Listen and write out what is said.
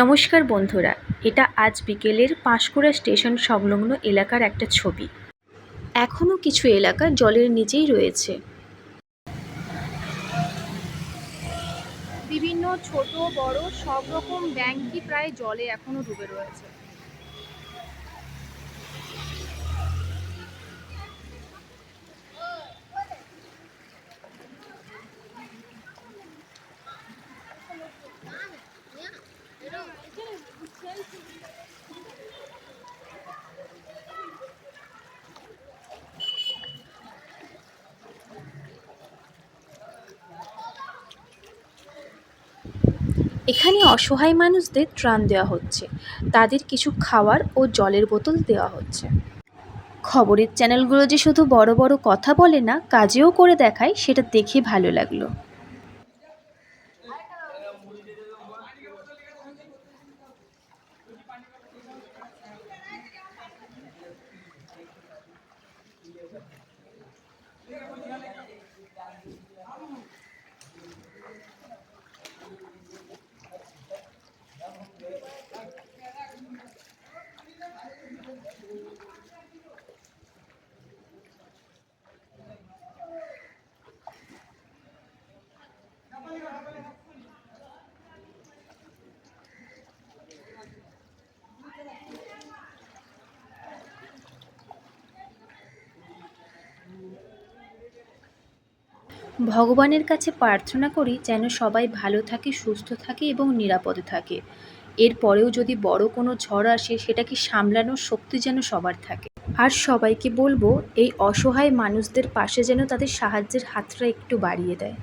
নমস্কার বন্ধুরা, এটা আজ বিকেলের পাঁশকুড়া স্টেশন সংলগ্ন এলাকার একটা ছবি। এখনও কিছু এলাকা জলের নিচেই রয়েছে। বিভিন্ন ছোট বড় সব রকম ব্যাংকই প্রায় জলে এখনো ডুবে রয়েছে। এখানে অসহায় মানুষদের ত্রাণ দেওয়া হচ্ছে, তাদের কিছু খাওয়ার ও জলের বোতল দেওয়া হচ্ছে। খবরের চ্যানেলগুলো যে শুধু বড় বড় কথা বলে না, কাজেও করে দেখায়, সেটা দেখে ভালো লাগলো। ভগবানের কাছে প্রার্থনা করি যেন সবাই ভালো থাকে, সুস্থ থাকে এবং নিরাপদে থাকে। এরপরেও যদি বড় কোনো ঝড় আসে, সেটাকে সামলানোর শক্তি যেন সবার থাকে। আর সবাইকে বলবো, এই অসহায় মানুষদের পাশে যেন তাদের সাহায্যের হাতটা একটু বাড়িয়ে দেয়।